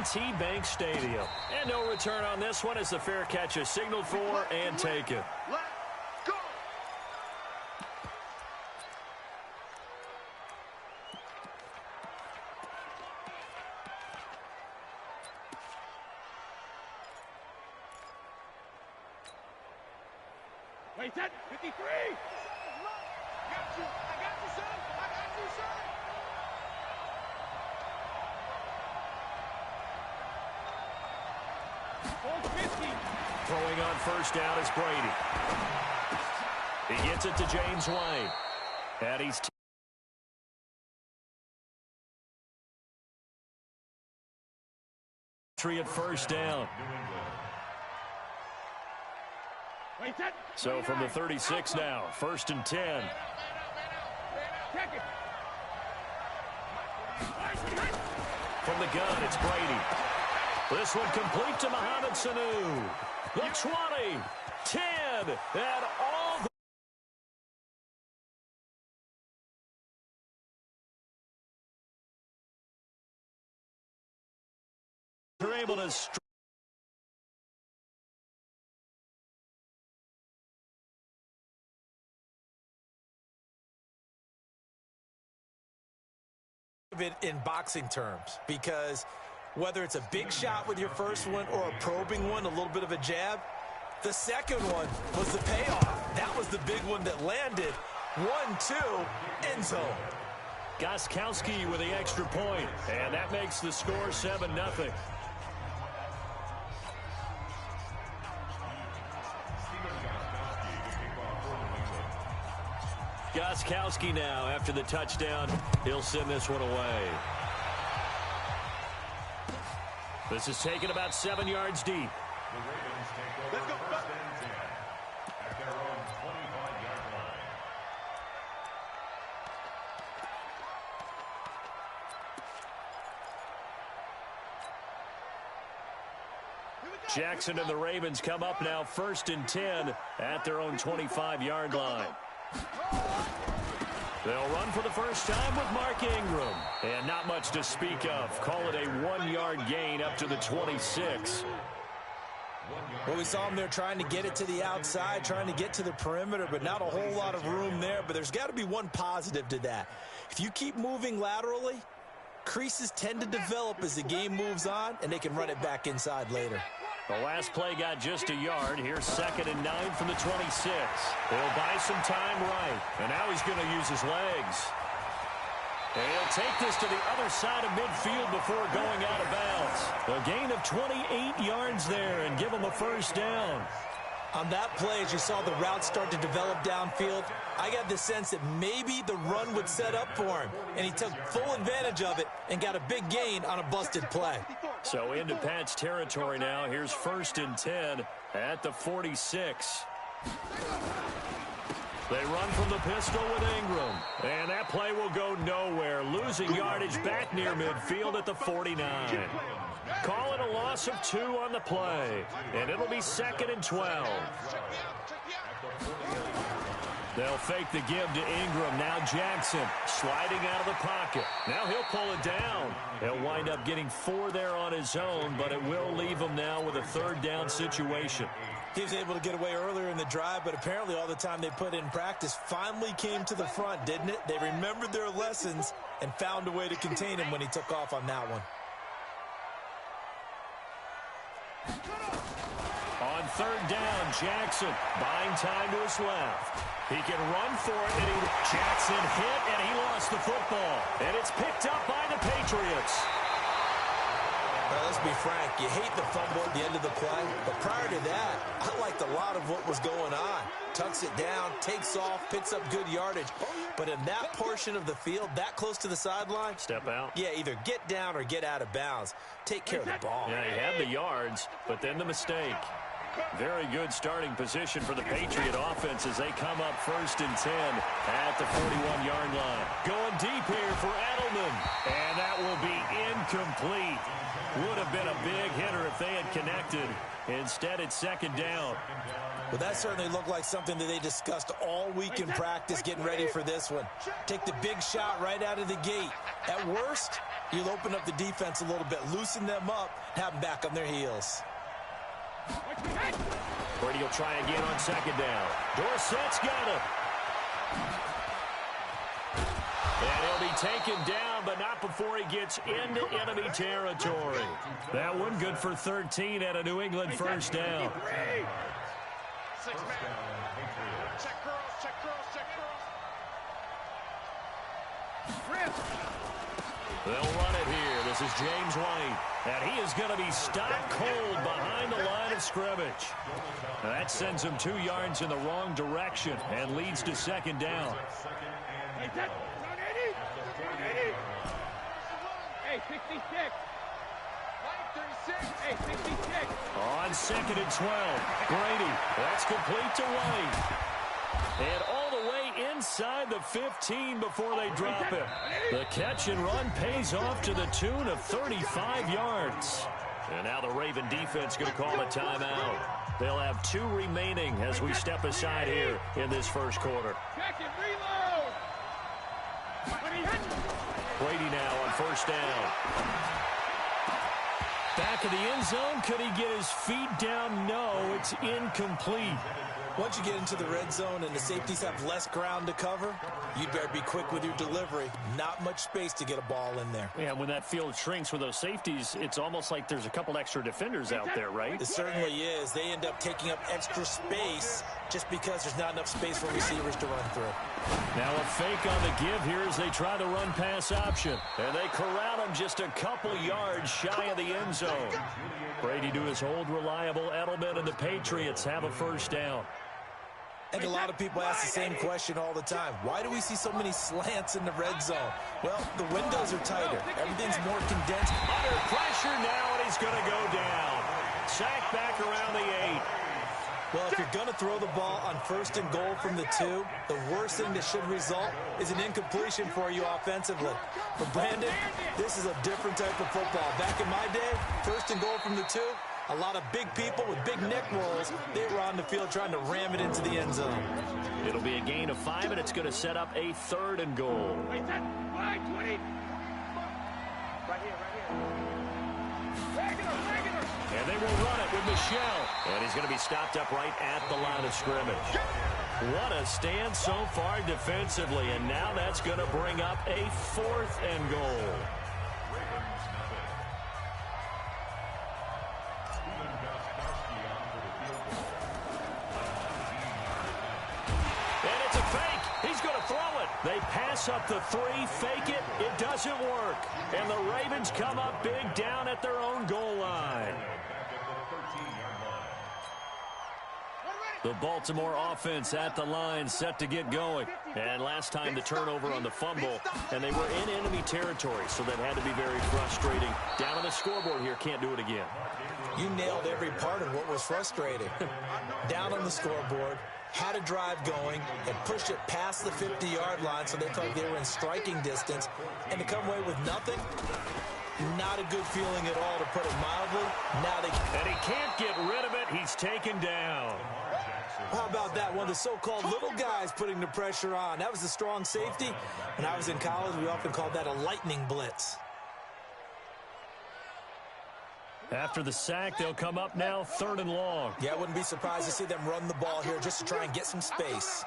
M&T Bank Stadium. And no return on this one as the fair catch is signaled for and taken. Let's go. Wait, that 53. Got you. I got you, son. I got you, son. Throwing on first down is Brady. He gets it to James White. And he's at first down. So from the 36 now, 1st and 10. From the gun, it's Brady. This one complete to Mohamed Sanu. The 20, 10, and all the they're able to it in boxing terms, because whether it's a big shot with your first one or a probing one, a little bit of a jab, the second one was the payoff. That was the big one that landed. 1-2, end zone. Gostkowski with the extra point, and that makes the score 7-0. Gostkowski now, after the touchdown, he'll send this one away. This is taken about 7 yards deep. Let's go. At their own 25-yard line. Jackson and the Ravens come up now 1st and 10 at their own 25-yard line. They'll run for the first time with Mark Ingram. And not much to speak of. Call it a 1-yard gain up to the 26. Well, we saw him there trying to get it to the outside, trying to get to the perimeter, but not a whole lot of room there. But there's got to be one positive to that. If you keep moving laterally, creases tend to develop as the game moves on, and they can run it back inside later. The last play got just a yard. Here's 2nd and 9 from the 26. He'll buy some time right. And now he's going to use his legs. And he'll take this to the other side of midfield before going out of bounds. A gain of 28 yards there and give him a first down. On that play, as you saw the route start to develop downfield, I got the sense that maybe the run would set up for him. And he took full advantage of it and got a big gain on a busted play. So into Pat's territory now. Here's 1st and 10 at the 46. They run from the pistol with Ingram. And that play will go nowhere. Losing yardage back near midfield at the 49. Call it a loss of 2 on the play. And it'll be 2nd and 12. They'll fake the give to Ingram. Now Jackson sliding out of the pocket. Now he'll pull it down. He'll wind up getting 4 there on his own, but it will leave him now with a 3rd down situation. He was able to get away earlier in the drive, but apparently all the time they put in practice finally came to the front, didn't it? They remembered their lessons and found a way to contain him when he took off on that one. On 3rd down, Jackson buying time to his left. He can run for it, and Jackson hit, and he lost the football. And it's picked up by the Patriots. Well, let's be frank. You hate the fumble at the end of the play, but prior to that, I liked a lot of what was going on. Tucks it down, takes off, picks up good yardage. But in that portion of the field, that close to the sideline, step out. Yeah, either get down or get out of bounds. Take care of the ball. Yeah, he had the yards, but then the mistake. Very good starting position for the Patriot offense as they come up 1st and 10 at the 41-yard line. Going deep here for Edelman, and that will be incomplete. Would have been a big hitter if they had connected. Instead, it's second down. Well, that certainly looked like something that they discussed all week in practice getting ready for this one. Take the big shot right out of the gate. At worst, you'll open up the defense a little bit, loosen them up, have them back on their heels. Brady will try again on second down. Dorsett's got him. And he'll be taken down, but not before he gets into enemy territory. That one good for 13 at a New England first down. 6 man. Check girls, check girls, check girls. They'll run it here. This is James White. And he is going to be stopped cold behind the line of scrimmage. That sends him 2 yards in the wrong direction and leads to second down. Hey, 66. 36. Hey, 66. On second and 12. Brady. That's complete to White. And all the way inside the 15 before they drop it. The catch and run pays off to the tune of 35 yards. And now the Raven defense going to call a timeout. They'll have 2 remaining as we step aside here in this first quarter. Check it, reload. Brady now on first down. Back of the end zone. Could he get his feet down? No, it's incomplete. Once you get into the red zone and the safeties have less ground to cover, you'd better be quick with your delivery. Not much space to get a ball in there. Yeah, when that field shrinks with those safeties, it's almost like there's a couple extra defenders out there, right? It certainly is. They end up taking up extra space just because there's not enough space for receivers to run through. Now a fake on the give here as they try the run-pass option. And they corral him just a couple yards shy of the end zone. Brady to his old reliable Edelman, and the Patriots have a first down. And a lot of people ask the same question all the time. Why do we see so many slants in the red zone? Well, the windows are tighter. Everything's more condensed. Under pressure now, and he's going to go down. Sacked back around the 8. Well, if you're going to throw the ball on first and goal from the 2, the worst thing that should result is an incompletion for you offensively. But Brandon, this is a different type of football. Back in my day, first and goal from the 2, a lot of big people with big neck rolls, they were on the field trying to ram it into the end zone. It'll be a gain of 5, and it's going to set up a 3rd and goal. Wait, that 5, 20. Right here, right here. Regular. And they will run it with Michelle. And he's going to be stopped up right at the line of scrimmage. What a stand so far defensively, and now that's going to bring up a 4th and goal. They pass up the 3, fake it, it doesn't work. And the Ravens come up big down at their own goal line. The Baltimore offense at the line, set to get going. And last time the turnover on the fumble, and they were in enemy territory, so that had to be very frustrating. Down on the scoreboard here, can't do it again. You nailed every part of what was frustrating. Down on the scoreboard, had a drive going, and pushed it past the 50-yard line so they felt like they were in striking distance, and to come away with nothing, not a good feeling at all, to put it mildly. And he can't get rid of it. He's taken down. How about that? One of the so-called little guys putting the pressure on. That was a strong safety. When I was in college, we often called that a lightning blitz. After the sack, they'll come up now 3rd and long. Yeah, I wouldn't be surprised to see them run the ball here just to try and get some space.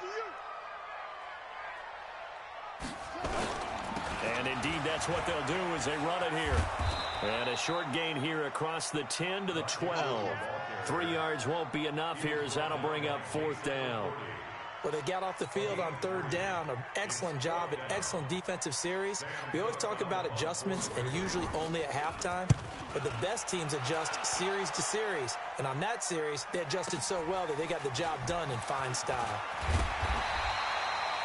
And indeed, that's what they'll do as they run it here. And a short gain here across the 10 to the 12. 3 yards won't be enough here as that'll bring up 4th down. Well, they got off the field on 3rd down. An excellent job, an excellent defensive series. We always talk about adjustments, and usually only at halftime. But the best teams adjust series to series. And on that series, they adjusted so well that they got the job done in fine style.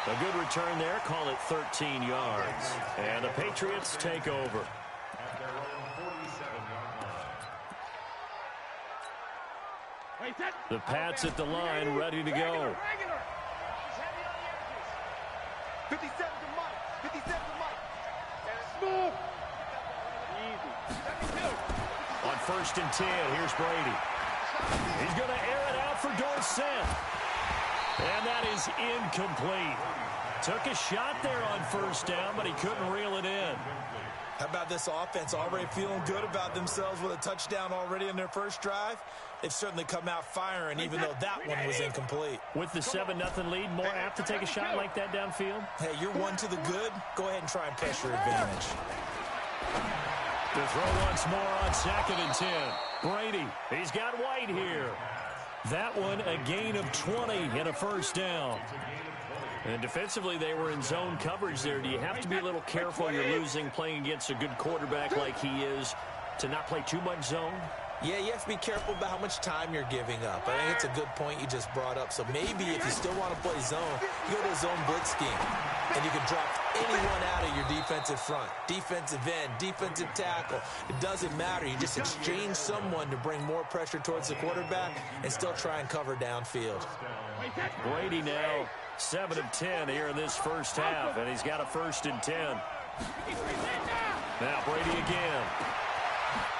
A good return there. Call it 13 yards. And the Patriots take over. The Pats at the line, ready to go. 57 to Mike. 57 to Mike. And smooth. Easy. 72. first and 10. Here's Brady. He's going to air it out for Dorsett. And that is incomplete. Took a shot there on first down, but he couldn't reel it in. How about this offense already feeling good about themselves with a touchdown already in their first drive? They've certainly come out firing, even though that one was incomplete. With the 7-0 lead, more apt to take a shot like that downfield? Hey, you're one to the good. Go ahead and try and press your advantage. To throw once more on 2nd and 10. Brady, he's got White here. That one, a gain of 20 and a first down. And defensively, they were in zone coverage there. Do you have to be a little careful you're losing, playing against a good quarterback like he is, to not play too much zone? Yeah, you have to be careful about how much time you're giving up. I think it's a good point you just brought up. So maybe if you still want to play zone, you go to a zone blitz scheme. And you can drop anyone out of your defensive front. Defensive end, defensive tackle. It doesn't matter. You just exchange someone to bring more pressure towards the quarterback and still try and cover downfield. Brady now 7 of 10 here in this first half, and he's got a 1st and 10. Now Brady again.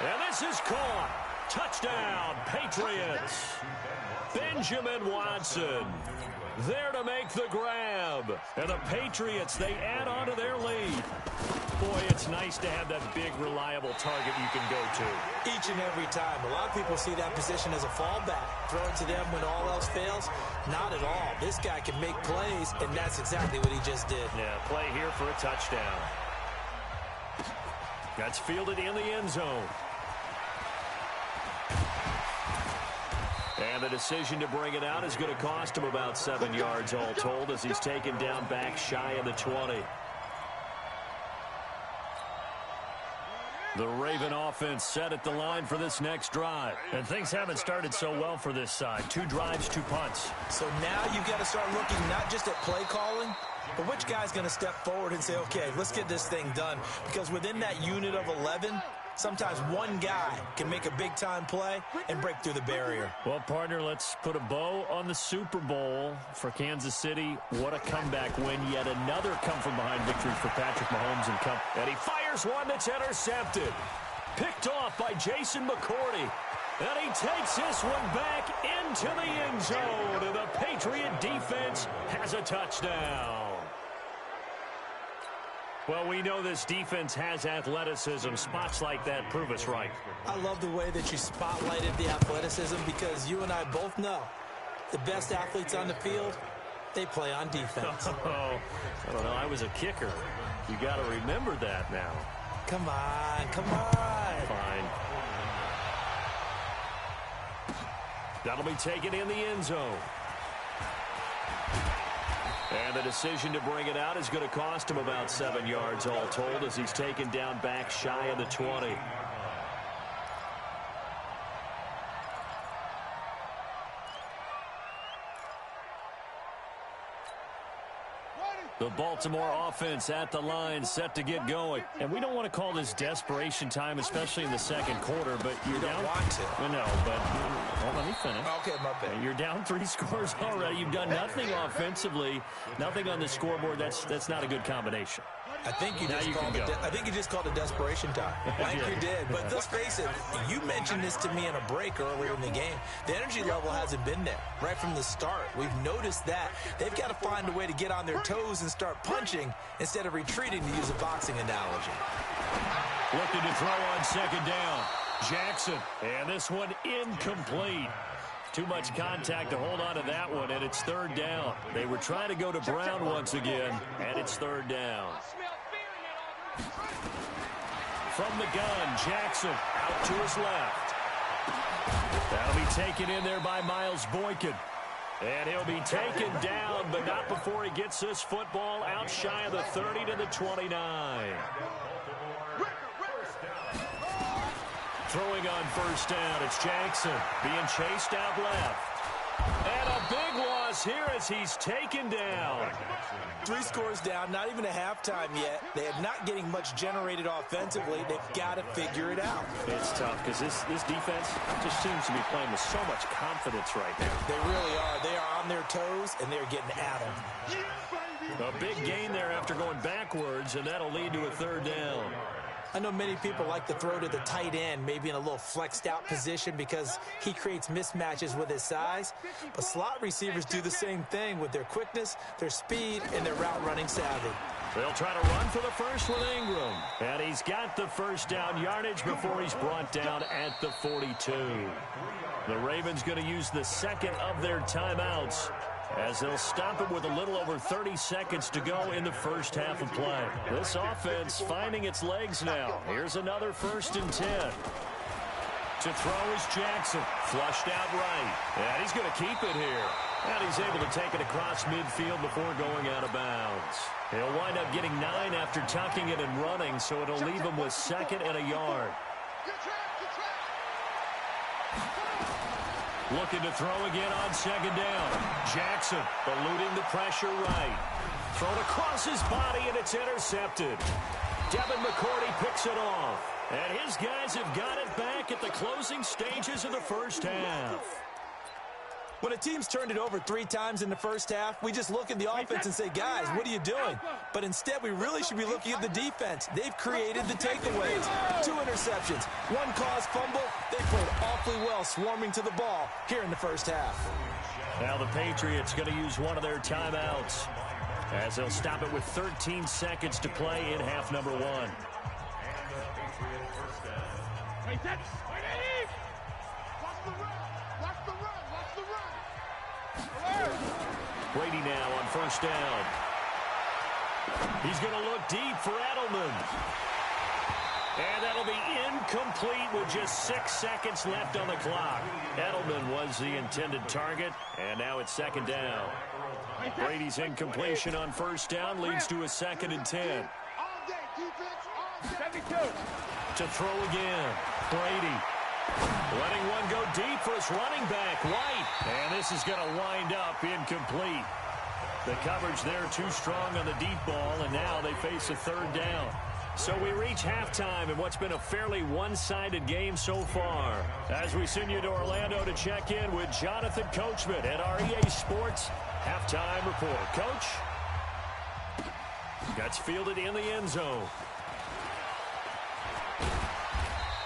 And this is caught. Touchdown, Patriots. Benjamin Watson there to make the grab. And the Patriots, they add on to their lead. Boy, it's nice to have that big, reliable target you can go to. Each and every time. A lot of people see that position as a fallback. Throw it to them when all else fails. Not at all. This guy can make plays, and that's exactly what he just did. Yeah, play here for a touchdown. That's fielded in the end zone. And the decision to bring it out is going to cost him about 7 yards all told as he's taken down back shy of the 20. The Raven offense set at the line for this next drive. And things haven't started so well for this side. 2 drives, 2 punts. So now you've got to start looking not just at play calling, but which guy's going to step forward and say, okay, let's get this thing done. Because within that unit of 11, sometimes one guy can make a big-time play and break through the barrier. Well, partner, let's put a bow on the Super Bowl for Kansas City. What a comeback win. Yet another come-from-behind victory for Patrick Mahomes and company. And he fires one that's intercepted. Picked off by Jason McCourty. And he takes this one back into the end zone. And the Patriot defense has a touchdown. Well, we know this defense has athleticism. Spots like that prove us right. I love the way that you spotlighted the athleticism because you and I both know the best athletes on the field, they play on defense. Oh, I don't know. I was a kicker. You got to remember that now. Come on, come on. Fine. That'll be taken in the end zone. And the decision to bring it out is going to cost him about 7 yards all told as he's taken down back shy of the 20. The Baltimore offense at the line, set to get going. And we don't want to call this desperation time, especially in the second quarter, but you're you down. don't want to. Well, no, but well, let me finish. Okay, my bad. You're down 3 scores already. You've done nothing offensively, nothing on the scoreboard. That's not a good combination. I think you just called it desperation time. Like you did. But let's face it, you mentioned this to me in a break earlier in the game. The energy level hasn't been there right from the start. We've noticed that. They've got to find a way to get on their toes and start punching instead of retreating, to use a boxing analogy. Looking to throw on second down. Jackson. And this one incomplete. Too much contact to hold on to that one, and it's third down. They were trying to go to Brown once again, and it's third down. From the gun, Jackson out to his left. That'll be taken in there by Miles Boykin. And he'll be taken down, but not before he gets this football out shy of the 30 to the 29. Throwing on first down, it's Jackson being chased out left. And a big loss here as he's taken down. 3 scores down, not even a halftime yet. They are not getting much generated offensively. They've got to figure it out. It's tough because this defense just seems to be playing with so much confidence right now. They really are. They are on their toes, and they're getting at them. A big gain there after going backwards, and that'll lead to a third down. I know many people like to throw to the tight end, maybe in a little flexed out position because he creates mismatches with his size. But slot receivers do the same thing with their quickness, their speed, and their route running savvy. They'll try to run for the first with Ingram. And he's got the first down yardage before he's brought down at the 42. The Ravens going to use the second of their timeouts as they'll stop it with a little over 30 seconds to go in the first half of play. This offense finding its legs now. Here's another 1st and 10. To throw is Jackson. Flushed out right. And he's going to keep it here. And he's able to take it across midfield before going out of bounds. He'll wind up getting 9 after tucking it and running, so it'll leave him with 2nd and a yard. Looking to throw again on 2nd down. Jackson eluding the pressure right. Thrown across his body, and it's intercepted. Devin McCourty picks it off. And his guys have got it back at the closing stages of the first half. When a team's turned it over 3 times in the first half, we just look at the offense and say, guys, what are you doing? But instead, we really should be looking at the defense. They've created the takeaways. 2 interceptions, 1 caused fumble. They played awfully well swarming to the ball here in the first half. Now the Patriots going to use one of their timeouts as they'll stop it with 13 seconds to play in half number 1. Brady now on 1st down. He's going to look deep for Edelman. And that'll be incomplete with just 6 seconds left on the clock. Edelman was the intended target, and now it's 2nd down. Brady's incompletion on 1st down leads to a 2nd and 10. To throw again, Brady. Letting one go deep for his running back, White. And this is going to wind up incomplete. The coverage there too strong on the deep ball, and now they face a 3rd down. So we reach halftime in what's been a fairly one-sided game so far. As we send you to Orlando to check in with Jonathan Coachman at our EA Sports Halftime Report. Coach? Gets fielded in the end zone.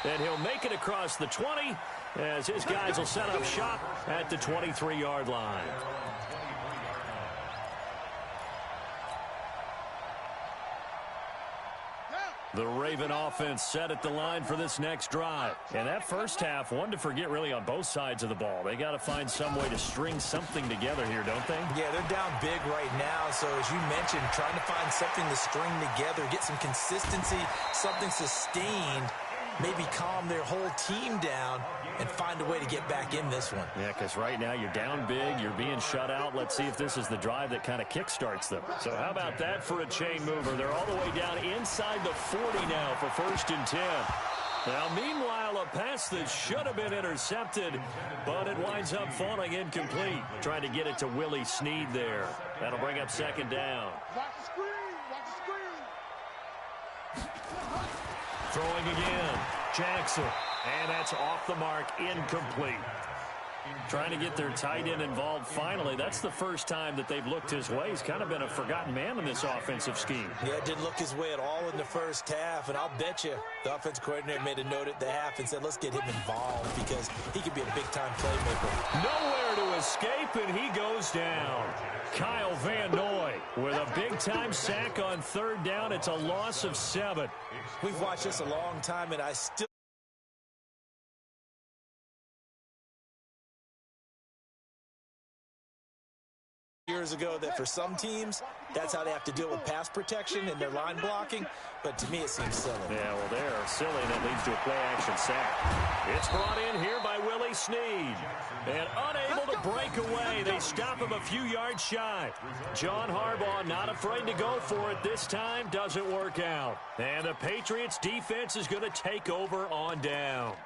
And he'll make it across the 20 as his guys will set up shop at the 23-yard line. The Raven offense set at the line for this next drive. And that first half, one to forget really on both sides of the ball. They got to find some way to string something together here, don't they? Yeah, they're down big right now. So as you mentioned, trying to find something to string together, get some consistency, something sustained, maybe calm their whole team down and find a way to get back in this one. Yeah, because right now you're down big, you're being shut out. Let's see if this is the drive that kind of kickstarts them. So how about that for a chain mover? They're all the way down inside the 40 now for 1st and 10. Now, meanwhile, a pass that should have been intercepted, but it winds up falling incomplete. Trying to get it to Willie Snead there. That'll bring up 2nd down. Watch the screen. Watch the screen. Throwing again, Jackson. And that's off the mark, incomplete. Trying to get their tight end involved finally. That's the first time that they've looked his way. He's kind of been a forgotten man in this offensive scheme. Yeah, it didn't look his way at all in the first half. And I'll bet you the offense coordinator made a note at the half and said, let's get him involved because he could be a big-time playmaker. Nowhere to escape, and he goes down. Kyle Van Noy with a big-time sack on 3rd down. It's a loss of 7. We've watched this a long time, and I still years ago that for some teams, that's how they have to deal with pass protection and their line blocking. But to me, it seems silly. Yeah, well, they're silly, and it leads to a play-action sack. It's brought in here by Willie Snead. And unable to break away, they stop him a few yards shy. John Harbaugh not afraid to go for it this time. Doesn't work out. And the Patriots defense is going to take over on downs.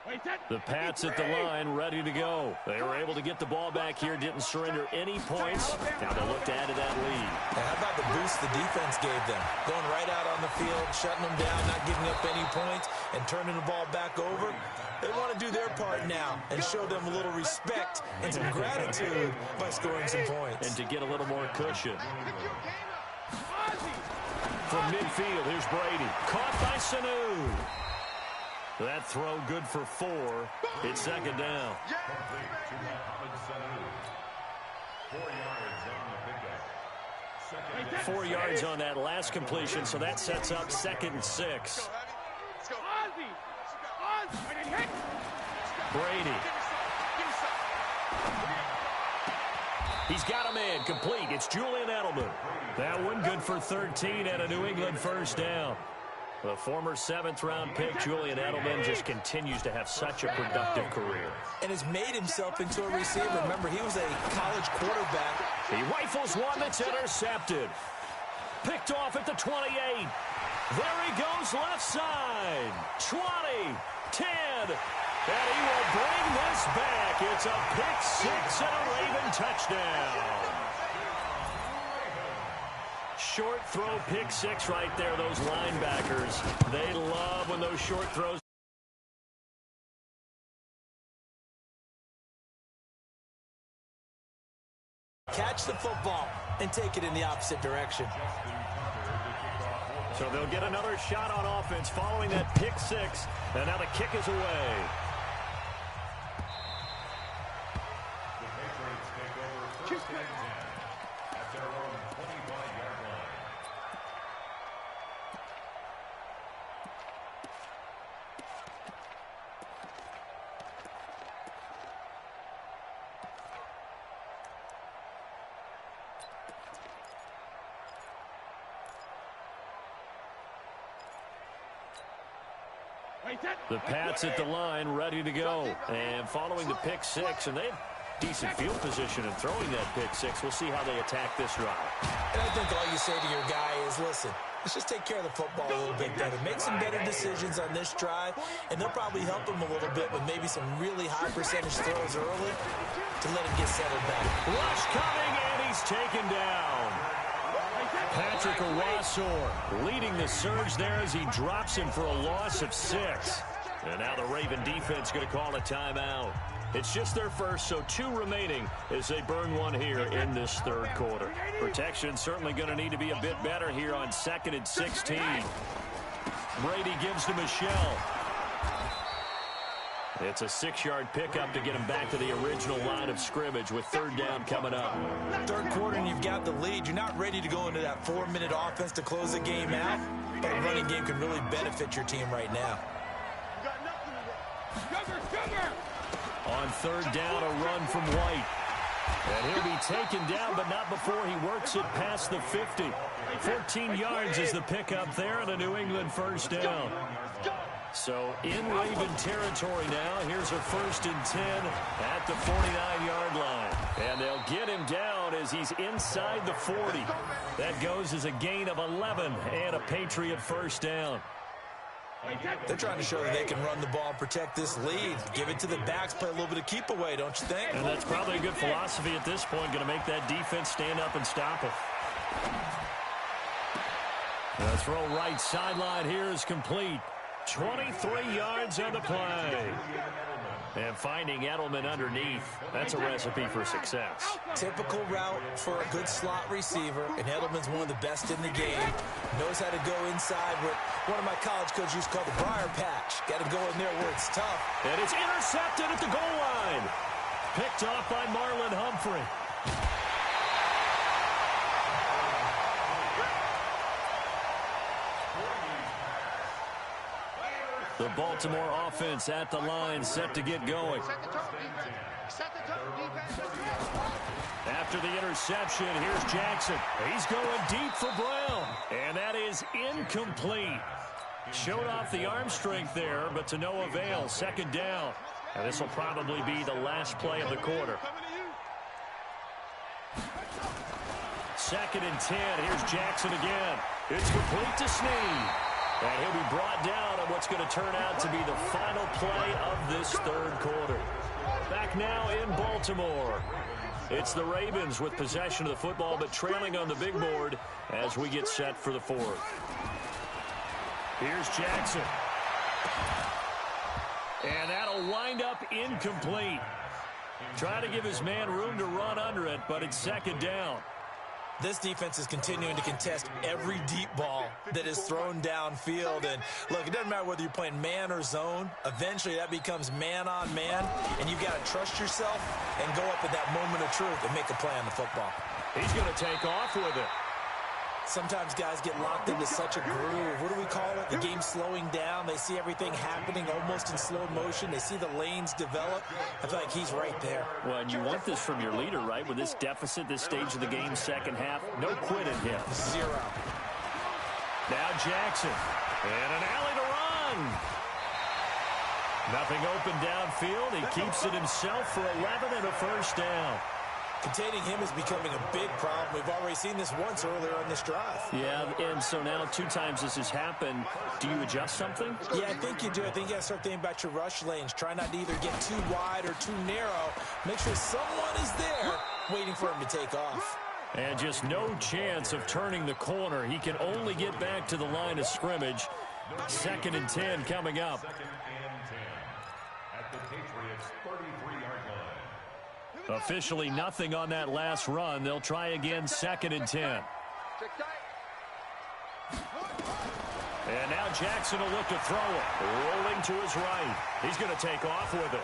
Wait, that. The Pats at the line, ready to go. They were able to get the ball back here, didn't surrender any points. Now they'll look to add to that lead. Now, how about the boost the defense gave them? Going right out on the field, shutting them down, not giving up any points, and turning the ball back over. They want to do their part now and show them a little respect and some gratitude by scoring some points. And to get a little more cushion. From midfield, here's Brady. Caught by Sanu. That throw good for 4. It's second down. 4 yards on that last completion, so that sets up 2nd and 6. Brady. He's got a man complete. It's Julian Edelman. That one good for 13 and a New England first down. The former 7th-round pick, Julian Edelman, just continues to have such a productive career. And has made himself into a receiver. Remember, he was a college quarterback. He rifles one that's intercepted. Picked off at the 28. There he goes left side. 20, 10. And he will bring this back. It's a pick 6 and a Raven touchdown. Short throw, pick 6 right there, those linebackers. They love when those short throws. Catch the football and take it in the opposite direction. So they'll get another shot on offense following that pick 6. And now the kick is away. The Patriots take over 1st and 10 at their own 25-yard line. The Pats at the line, ready to go. And following the pick 6, and they have decent field position in throwing that pick 6. We'll see how they attack this drive. And I think all you say to your guy is, listen, let's just take care of the football a little bit better. Make some better decisions on this drive, and they'll probably help him a little bit with maybe some really high percentage throws early to let him get settled back. Rush coming, and he's taken down. Patrick Owasor leading the surge there as he drops him for a loss of 6. And now the Raven defense going to call a timeout. It's just their first, so 2 remaining as they burn one here in this 3rd quarter. Protection certainly going to need to be a bit better here on 2nd and 16. Brady gives to Michelle. It's a 6-yard pickup to get him back to the original line of scrimmage with 3rd down coming up. 3rd quarter and you've got the lead. You're not ready to go into that 4-minute offense to close the game out, but a running game can really benefit your team right now. On 3rd down, a run from White. And he'll be taken down, but not before he works it past the 50. 14 yards is the pickup there and a New England first down. So in Raven territory now. Here's a 1st and 10 at the 49-yard line. And they'll get him down as he's inside the 40. That goes as a gain of 11 and a Patriot first down. They're trying to show that they can run the ball, protect this lead, give it to the backs, play a little bit of keep away, don't you think? And that's probably a good philosophy at this point, going to make that defense stand up and stop it. The throw right sideline here is complete. 23 yards on the play. And finding Edelman underneath, that's a recipe for success. Typical route for a good slot receiver, and Edelman's one of the best in the game. Knows how to go inside what one of my college coaches used to call the briar patch. Got to go in there where it's tough. And it's intercepted at the goal line. Picked off by Marlon Humphrey. The Baltimore offense at the line, set to get going. After the interception, here's Jackson. He's going deep for Brown. And that is incomplete. Showed off the arm strength there, but to no avail. 2nd down. And this will probably be the last play of the quarter. 2nd and 10. Here's Jackson again. It's complete to Snead. And he'll be brought down on what's going to turn out to be the final play of this third quarter. Back now in Baltimore. It's the Ravens with possession of the football, but trailing on the big board as we get set for the fourth. Here's Jackson. And that'll wind up incomplete. Trying to give his man room to run under it, but it's second down. This defense is continuing to contest every deep ball that is thrown downfield. And, look, it doesn't matter whether you're playing man or zone. Eventually, that becomes man on man, and you've got to trust yourself and go up at that moment of truth and make a play on the football. He's going to take off with it. Sometimes guys get locked into such a groove. What do we call it? The game's slowing down. They see everything happening almost in slow motion. They see the lanes develop. I feel like he's right there. Well, and you want this from your leader, right? With this deficit, this stage of the game, second half, no quitting him. Zero. Now Jackson. And an alley to run. Nothing open downfield. He keeps it himself for 11 and a first down. Containing him is becoming a big problem. We've already seen this once earlier on this drive. Yeah, and so now 2 times this has happened. Do you adjust something? Yeah, I think you do. I think you got to start thinking about your rush lanes. Try not to either get too wide or too narrow. Make sure someone is there waiting for him to take off. And just no chance of turning the corner. He can only get back to the line of scrimmage. 2nd and 10 coming up. 2nd and 10 at the Patriots' 33-yard line. Officially nothing on that last run. They'll try again, 2nd and 10. And now Jackson will look to throw it. Rolling to his right. He's going to take off with it.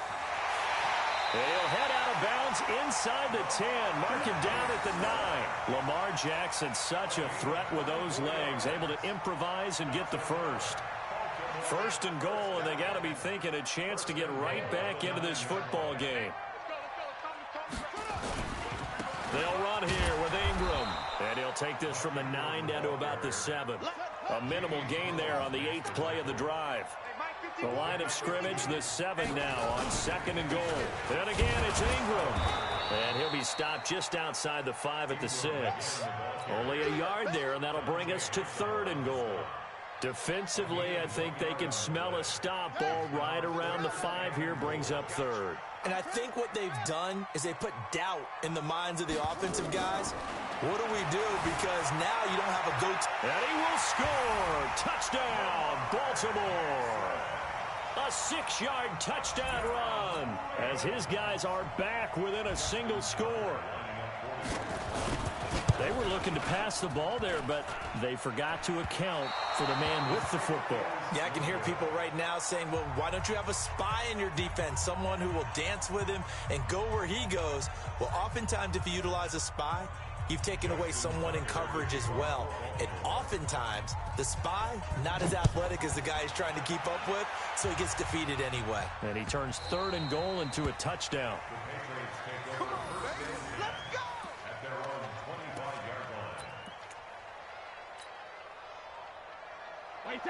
He'll head out of bounds inside the 10. Mark him down at the 9. Lamar Jackson, such a threat with those legs. Able to improvise and get the first. 1st and goal, and they got to be thinking a chance to get right back into this football game. They'll run here with Ingram. And he'll take this from the 9 down to about the 7. A minimal gain there on the 8th play of the drive. The line of scrimmage, the 7 now on 2nd and goal. And again, it's Ingram. And he'll be stopped just outside the 5 at the 6. Only a yard there, and that'll bring us to 3rd and goal. Defensively, I think they can smell a stop. Ball right around the 5 here, brings up 3rd. And I think what they've done is they put doubt in the minds of the offensive guys. What do we do? Because now you don't have a go-to. And he will score. Touchdown, Baltimore. A 6-yard touchdown run as his guys are back within a single score. They were looking to pass the ball there, but they forgot to account for the man with the football. Yeah, I can hear people right now saying, well, why don't you have a spy in your defense, someone who will dance with him and go where he goes? Well, oftentimes if you utilize a spy, you've taken away someone in coverage as well. And oftentimes, the spy, not as athletic as the guy he's trying to keep up with, so he gets defeated anyway. And he turns 3rd and goal into a touchdown.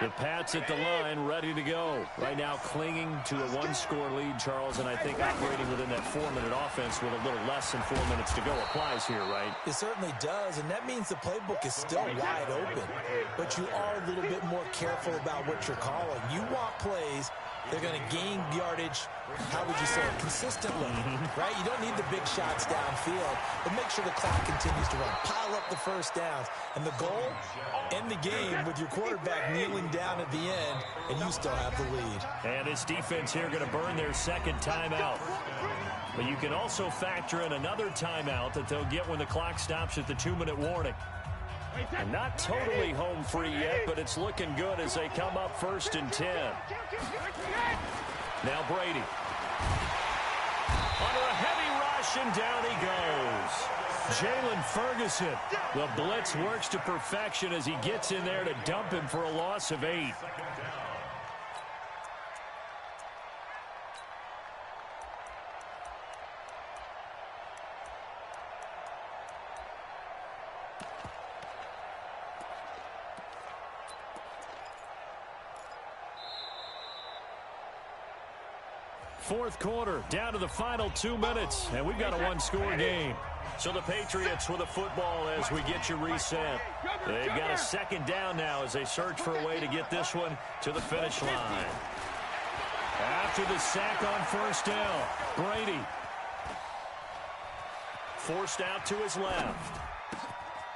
The Pats at the line, ready to go. Right now clinging to a 1-score lead, Charles, and I think operating within that 4-minute offense with a little less than 4 minutes to go applies here, right? It certainly does, and that means the playbook is still wide open. But you are a little bit more careful about what you're calling. You want plays they're going to gain yardage, how would you say it, consistently, right? You don't need the big shots downfield, but make sure the clock continues to run. Pile up the first downs. And the goal, end the game with your quarterback kneeling down at the end, and you still have the lead. And this defense here going to burn their 2nd timeout. But you can also factor in another timeout that they'll get when the clock stops at the 2-minute warning. And not totally home free yet, but it's looking good as they come up 1st and 10. Now Brady. Under a heavy rush, and down he goes. Jalen Ferguson. The blitz works to perfection as he gets in there to dump him for a loss of 8. Fourth quarter, down to the final 2 minutes, and we've got a one-score game. So the Patriots with a football as we get you reset. They've got a second down now as they search for a way to get this one to the finish line. After the sack on first down, Brady forced out to his left.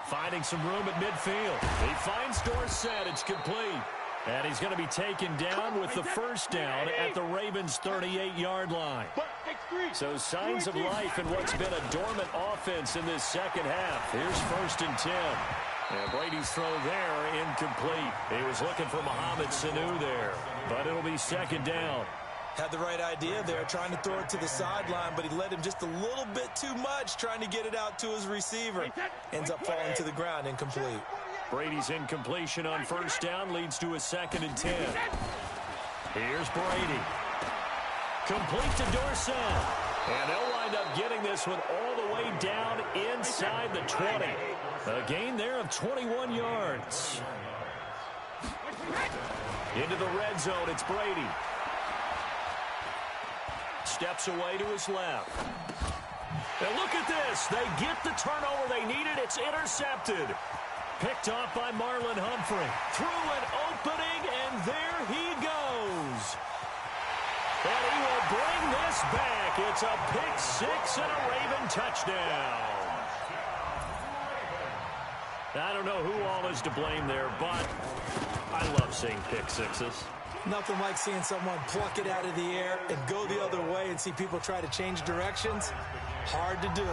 Finding some room at midfield. He finds Dorsett. It's complete. And he's going to be taken down with the first down at the Ravens' 38-yard line. So signs of life in what's been a dormant offense in this second half. Here's 1st and 10. And Brady's throw there, incomplete. He was looking for Mohamed Sanu there, but it'll be second down. Had the right idea there, trying to throw it to the sideline, but he led him just a little bit too much, trying to get it out to his receiver. Ends up falling to the ground, incomplete. Brady's incompletion on first down leads to a 2nd and 10. Here's Brady. Complete to Dorsett. And they'll wind up getting this one all the way down inside the 20. A gain there of 21 yards. Into the red zone, it's Brady. Steps away to his left. And look at this. They get the turnover they needed. It's intercepted. Picked off by Marlon Humphrey. Through an opening, and there he goes. And he will bring this back. It's a pick six and a Raven touchdown. I don't know who all is to blame there, but I love seeing pick sixes. Nothing like seeing someone pluck it out of the air and go the other way and see people try to change directions. Hard to do.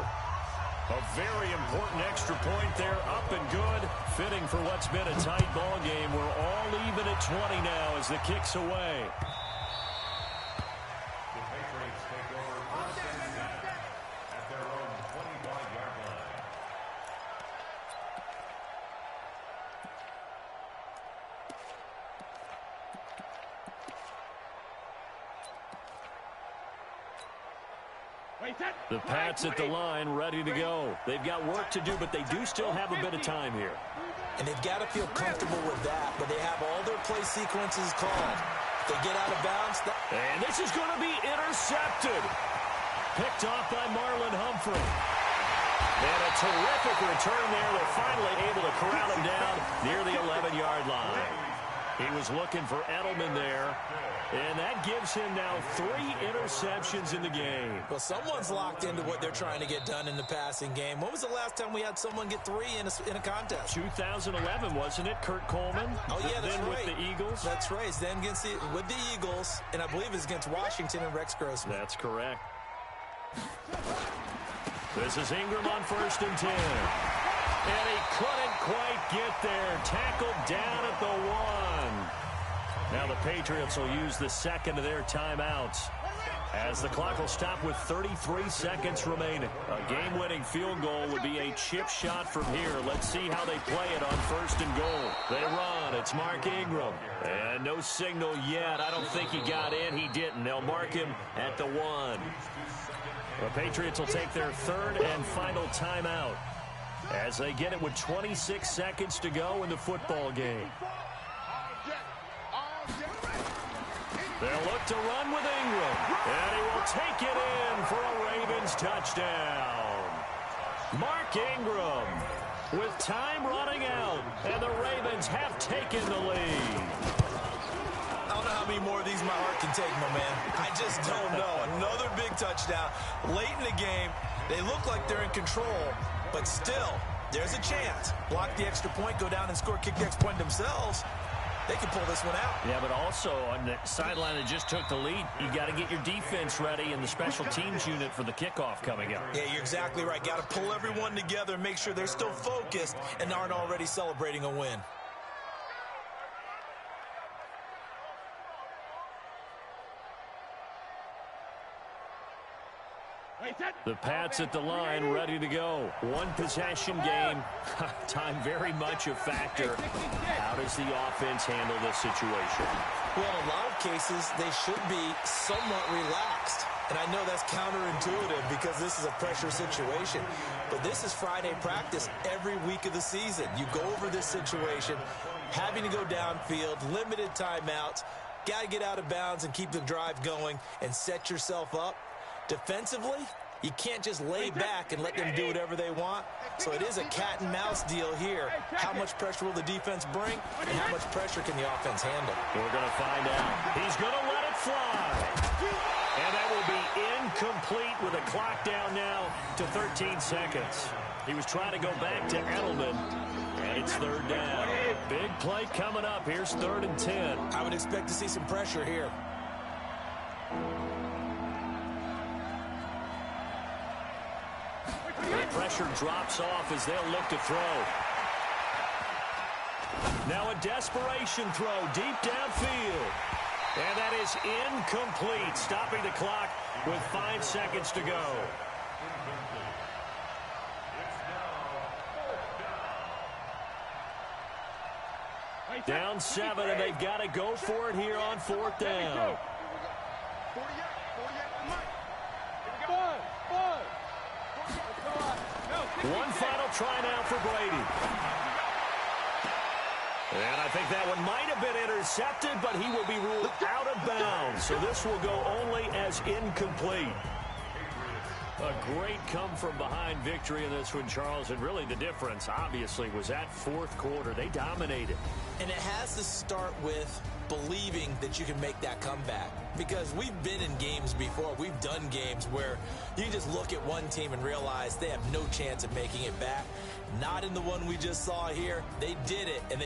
A very important extra point there, up and good. Fitting for what's been a tight ball game. We're all even at 20 now as the kick's away. The Patriots take over 1st and 10 at their own 25-yard line. The Pats at the line, ready to go. They've got work to do, but they do still have a bit of time here. And they've got to feel comfortable with that, but they have all their play sequences called. If they get out of bounds. And this is going to be intercepted. Picked off by Marlon Humphrey. And a terrific return there. They're finally able to corral him down near the 11-yard line. He was looking for Edelman there. And that gives him now 3 interceptions in the game. Well, someone's locked into what they're trying to get done in the passing game. When was the last time we had someone get 3 in a contest? 2011, wasn't it? Kurt Coleman? Oh, yeah, that's then right. With the Eagles? That's right. It's then with the Eagles, and I believe it's against Washington and Rex Grossman. That's correct. This is Ingram on 1st and 10. And he couldn't quite get there. Tackled down at the 1. Now the Patriots will use the second of their timeouts as the clock will stop with 33 seconds remaining. A game-winning field goal would be a chip shot from here. Let's see how they play it on 1st and goal. They run. It's Mark Ingram. And no signal yet. I don't think he got in. He didn't. They'll mark him at the 1. The Patriots will take their 3rd and final timeout as they get it with 26 seconds to go in the football game. They'll look to run with Ingram, and he will take it in for a Ravens touchdown. Mark Ingram with time running out, and the Ravens have taken the lead. I don't know how many more of these my heart can take, my man. I just don't know. Another big touchdown. Late in the game, they look like they're in control, but still, there's a chance. Block the extra point, go down and score, kick the extra point themselves. They can pull this one out. Yeah, but also on the sideline that just took the lead, you got to get your defense ready and the special teams unit for the kickoff coming up. Yeah, you're exactly right. Got to pull everyone together and make sure they're still focused and aren't already celebrating a win. The Pats at the line, ready to go. One possession game. Time very much a factor. How does the offense handle this situation? Well, in a lot of cases, they should be somewhat relaxed. And I know that's counterintuitive because this is a pressure situation. But this is Friday practice every week of the season. You go over this situation, having to go downfield, limited timeouts. Got to get out of bounds and keep the drive going and set yourself up. Defensively, you can't just lay back and let them do whatever they want. So it is a cat and mouse deal here. How much pressure will the defense bring, and how much pressure can the offense handle? We're going to find out. He's going to let it fly. And that will be incomplete with a clock down now to 13 seconds. He was trying to go back to Edelman, and it's third down. Big play coming up. Here's 3rd and 10. I would expect to see some pressure here. The pressure drops off as they'll look to throw. Now a desperation throw deep downfield. And that is incomplete, stopping the clock with 5 seconds to go. Down 7, and they've got to go for it here on 4th down. One final try now for Brady. And I think that one might have been intercepted, but he will be ruled out of bounds. So this will go only as incomplete. A great come-from-behind victory in this one, Charles. And really the difference, obviously, was that 4th quarter. They dominated. And it has to start with believing that you can make that comeback. Because we've been in games before. We've done games where you just look at one team and realize they have no chance of making it back. Not in the one we just saw here. They did it, and they